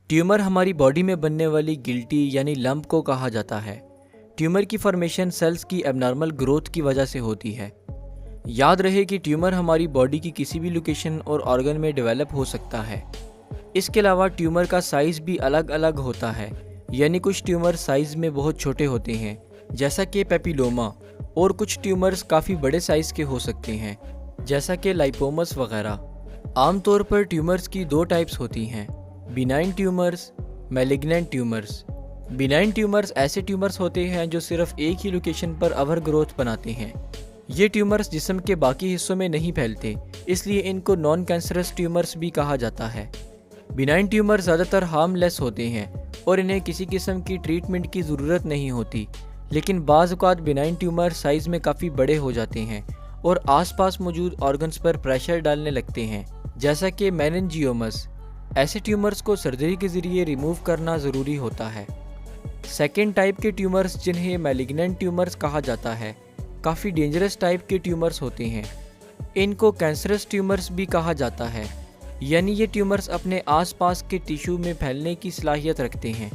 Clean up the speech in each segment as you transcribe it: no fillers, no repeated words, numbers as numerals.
Tumour हमारी body में बनने वाली गिल्टी यानी लंप को कहा जाता है। ट्यूमर की फॉर्मेशन सेल्स की एबनॉर्मल ग्रोथ की वजह से होती है। याद रहे कि ट्यूमर हमारी बॉडी की किसी भी लोकेशन और ऑर्गन में डेवलप हो सकता है। इसके अलावा ट्यूमर का साइज़ भी अलग अलग होता है, यानी कुछ ट्यूमर साइज़ में बहुत छोटे होते हैं जैसा कि पेपिलोमा, और कुछ ट्यूमर्स काफ़ी बड़े साइज़ के हो सकते हैं जैसा कि लाइपोमस वगैरह। आमतौर पर ट्यूमर्स की दो टाइप्स होती हैं, benign tumours, malignant tumours. Benign tumours ऐसे ट्यूमर्स होते हैं जो सिर्फ एक ही लोकेशन पर ओवर ग्रोथ बनाते हैं। ये ट्यूमर्स जिस्म के बाकी हिस्सों में नहीं फैलते, इसलिए इनको नॉन कैंसरस ट्यूमर्स भी कहा जाता है। बिनाइन ट्यूमर ज़्यादातर हार्मलेस होते हैं और इन्हें किसी किस्म की ट्रीटमेंट की ज़रूरत नहीं होती, लेकिन बाज़ औक़ात बिनाइन ट्यूमर साइज़ में काफ़ी बड़े हो जाते हैं और आसपास मौजूद ऑर्गन्स पर प्रेशर डालने लगते हैं, जैसा कि मेनिंजियोमस। ऐसे ट्यूमर्स को सर्जरी के ज़रिए रिमूव करना ज़रूरी होता है। सेकेंड टाइप के ट्यूमर्स, जिन्हें मैलिग्नेंट ट्यूमर्स कहा जाता है, काफ़ी डेंजरस टाइप के ट्यूमर्स होते हैं। इनको कैंसरस ट्यूमर्स भी कहा जाता है, यानी ये ट्यूमर्स अपने आसपास के टिश्यू में फैलने की सलाहियत रखते हैं।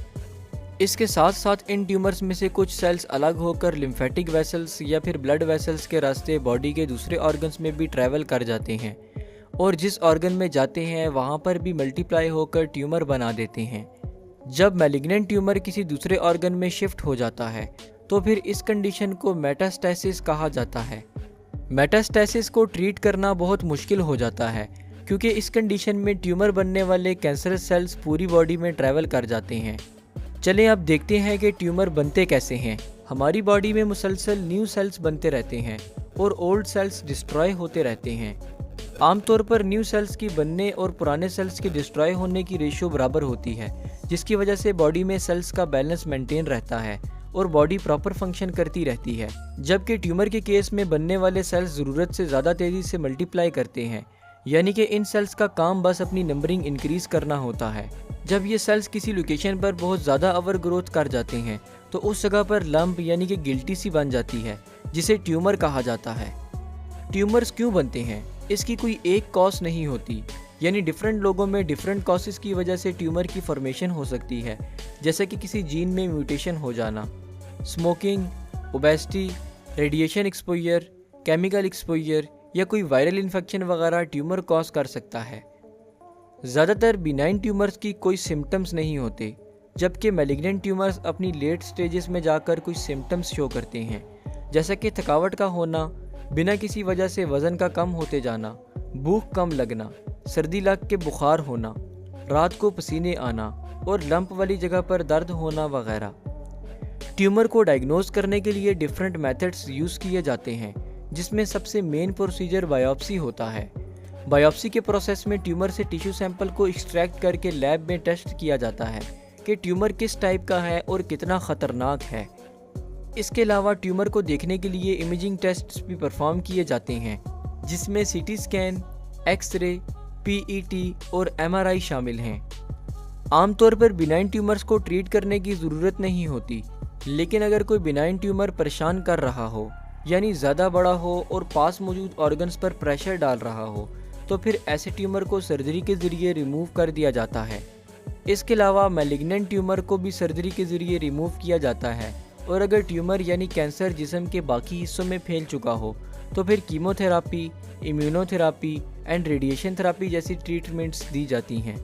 इसके साथ साथ इन ट्यूमर्स में से कुछ सेल्स अलग होकर लिम्फेटिक वेसल्स या फिर ब्लड वेसल्स के रास्ते बॉडी के दूसरे ऑर्गन्स में भी ट्रैवल कर जाते हैं और जिस ऑर्गन में जाते हैं वहाँ पर भी मल्टीप्लाई होकर ट्यूमर बना देते हैं। जब मैलिग्नेंट ट्यूमर किसी दूसरे ऑर्गन में शिफ्ट हो जाता है तो फिर इस कंडीशन को मेटास्टेसिस कहा जाता है। मेटास्टेसिस को ट्रीट करना बहुत मुश्किल हो जाता है क्योंकि इस कंडीशन में ट्यूमर बनने वाले कैंसरस सेल्स पूरी बॉडी में ट्रैवल कर जाते हैं। चलें अब देखते हैं कि ट्यूमर बनते कैसे हैं। हमारी बॉडी में मुसलसल न्यू सेल्स बनते रहते हैं और ओल्ड सेल्स डिस्ट्रॉय होते रहते हैं। आमतौर पर न्यू सेल्स की बनने और पुराने सेल्स के डिस्ट्रॉय होने की रेशियो बराबर होती है, जिसकी वजह से बॉडी में सेल्स का बैलेंस मेंटेन रहता है और बॉडी प्रॉपर फंक्शन करती रहती है। जबकि ट्यूमर के केस में बनने वाले सेल्स ज़रूरत से ज़्यादा तेज़ी से मल्टीप्लाई करते हैं, यानी कि इन सेल्स का काम बस अपनी नंबरिंग इंक्रीज़ करना होता है। जब ये सेल्स किसी लोकेशन पर बहुत ज़्यादा ओवर ग्रोथ कर जाते हैं तो उस जगह पर लंप यानी कि गिल्टी सी बन जाती है, जिसे ट्यूमर कहा जाता है। ट्यूमर्स क्यों बनते हैं? इसकी कोई एक कॉज नहीं होती, यानी डिफरेंट लोगों में डिफरेंट कॉजेज़ की वजह से ट्यूमर की फॉर्मेशन हो सकती है, जैसे कि किसी जीन में म्यूटेशन हो जाना, smoking, obesity, radiation exposure, chemical exposure या कोई वायरल इन्फेक्शन वगैरह ट्यूमर कॉज कर सकता है। ज़्यादातर बिनाइन ट्यूमर्स की कोई सिम्टम्स नहीं होते, जबकि मैलिग्नेंट ट्यूमर्स अपनी लेट स्टेजेस में जाकर कुछ सिम्टम्स शो करते हैं, जैसा कि थकावट का होना, बिना किसी वजह से वज़न का कम होते जाना, भूख कम लगना, सर्दी लग के बुखार होना, रात को पसीने आना और लंप वाली जगह पर दर्द होना वगैरह। ट्यूमर को डायग्नोज करने के लिए डिफरेंट मेथड्स यूज़ किए जाते हैं, जिसमें सबसे मेन प्रोसीजर बायोप्सी होता है। बायोप्सी के प्रोसेस में ट्यूमर से टिश्यू सैंपल को एक्सट्रैक्ट करके लैब में टेस्ट किया जाता है कि ट्यूमर किस टाइप का है और कितना ख़तरनाक है। इसके अलावा ट्यूमर को देखने के लिए इमेजिंग टेस्ट्स भी परफॉर्म किए जाते हैं, जिसमें सीटी स्कैन, एक्सरे, पीईटी और एमआरआई शामिल हैं। आमतौर पर बिनाइन ट्यूमर्स को ट्रीट करने की ज़रूरत नहीं होती, लेकिन अगर कोई बिनाइन ट्यूमर परेशान कर रहा हो, यानी ज़्यादा बड़ा हो और पास मौजूद ऑर्गन्स पर प्रेशर डाल रहा हो, तो फिर ऐसे ट्यूमर को सर्जरी के ज़रिए रिमूव कर दिया जाता है। इसके अलावा मैलिग्नेंट ट्यूमर को भी सर्जरी के ज़रिए रिमूव किया जाता है, और अगर ट्यूमर यानी कैंसर जिस्म के बाकी हिस्सों में फैल चुका हो तो फिर chemotherapy, immunotherapy and radiation therapy जैसी ट्रीटमेंट्स दी जाती हैं।